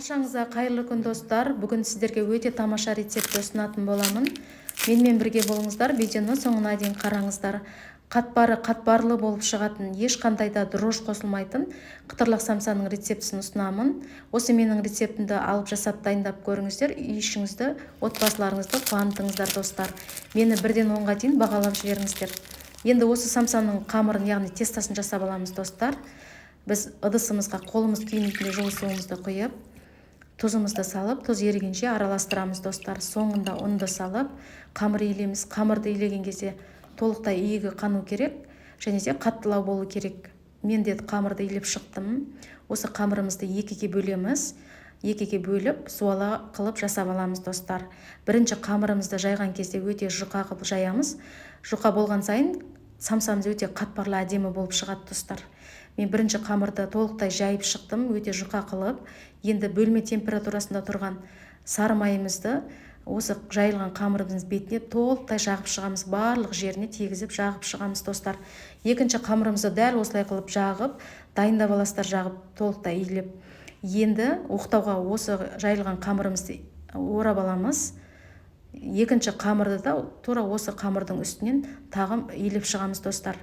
Баршаңызға қайырлы күн достар. Бүгін сіздерге өте тамаша рецепт ұсынатын боламын. Менімен бірге болыңыздар, видеоны соңына дейін қараңыздар. Қатпарлы болып шығатын, ешқандай да дрожь қосылмайтын қытырлақ самсаның рецептісін ұсынамын. Осы менің рецептімді алып жасап дайындап көріңіздер, үй ішіңізді, отбасыларыңызды қуантыңыздар достар. Мені 1-ден 10-ға дейін бағалап жіберіңіздер. Енді осы самсаның қамырын, яғни тестасын жасап аламыз достар. Біз ыдысымызға қолымыз күймейтіндей жылы суымызды құйып, тұзымызды салып, тұз ерігенше араластырамыз достар. Соңында ұнды салып, қамыр илейміз. Қамырды илеген кезде толықтай иігі қану керек, және де қаттылау болу керек. Мен де қамырды илеп шықтым. Осы қамырымызды екіге бөлеміз. Екіге бөліп, суала қылып жасап аламыз достар. Бірінші қамырымызды жайған кезде өте жұқа қылып жаямыз. Жұқа болған сайын самсамыз өте қатпарлы әдемі болып шығады достар. Мен бірінші қамырды толықтай жайып шықтым, өте жұқа қылып. Енді бөлме температурасында тұрған сары майымызды осы жайылған қамырымыздың бетіне толықтай жағып шығамыз, барлық жеріне тегізіп жағып шығамыз достар. Екінші қамырымызды дәл осылай қылып жағып, дайындап аласыздар, жағып толықтай иілеп. Енді оқтауға осы жайылған қамырымызды орап аламыз. Екінші қамырды да тура осы қамырдың үстінен тағым иілеп шығамыз достар.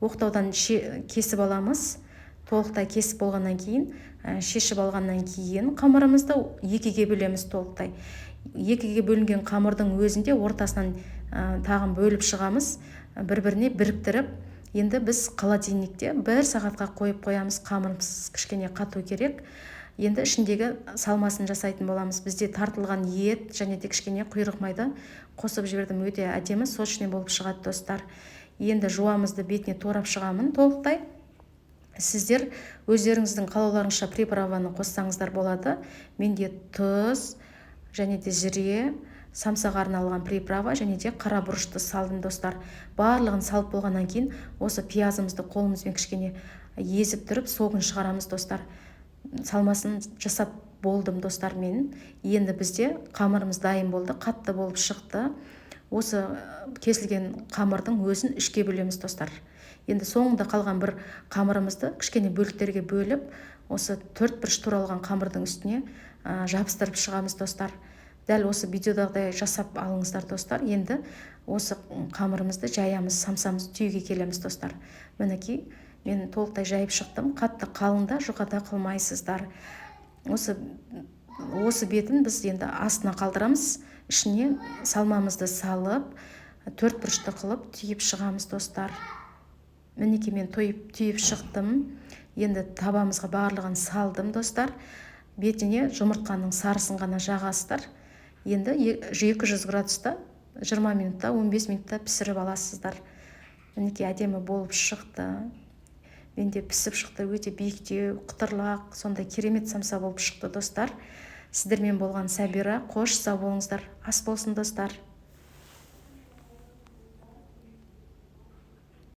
Оқтаудан кесіп аламыз. Толықтай кесіп болғаннан кейін, шешіп алғаннан кейін қамырымызды екіге бөлеміз толықтай. Екіге бөлінген қамырдың өзінде ортасынан тағым бөліп шығамыз, бір-біріне біріктіріп. Енді біз холодильникте 1 сағатқа қойып қоямыз. Қамырымыз кішкене қату керек. Енді ішіндегі салмасын жасайтын боламыз. Бізде тартылған ет және де кішкене құйрық майды қосып жібердім. Өте әдемі сочный болып шығады достар. Енді жуамызды бетіне торап шығамын толықтай. Сіздер өздеріңіздің қалауларыңызша приправаны қоссаңыздар болады. Менде тұз және де жіре, самсаға арналған приправа және де қара бұрышты салдым достар. Барлығын салып болғаннан кейін осы пиязымызды қолымызбен кішкене езіп тұрып согын шығарамыз достар. Салмасын жасап болдым достар мен. Енді бізде қамырымыз дайын болды, қатты болып шықты. Осы кесілген қамырдың өзін 3-ке бөлеміз достар. Енді соңында қалған бір қамырымызды кішкене бөліктерге бөліп, осы 4 бұрыш туралған қамырдың үстіне жабыстырып шығамыз достар. Дәл осы видеодағыдай жасап алыңыздар достар. Енді осы қамырымызды жаямыз, самсамыз түйеге келеміз достар. Мінекей, мен толықтай жайып шықтым. Қатты қалыңда жұқада қылмайсыздар. Осы бетін біз енді астына қалдырамыз. Ішіне салмамызды салып, 4 бұрышты қылып түйіп шығамыз достар. Мінекей, мен түйіп шықтым. Енді табамызға барлығын салдым достар. Бетіне жұмыртқаның сарысын ғана жағасыздар. Енді 200 градуста 20 минутта, 15 минутта пісіріп аласыздар. Мінекей, әдемі болып шықты. Менде пісіп шықты, өте биіктеу, қытырлақ, сондай керемет самса болып шықты достар. Сіздермен болған Сәбира. Қош сау болыңыздар. Ас болсын достар.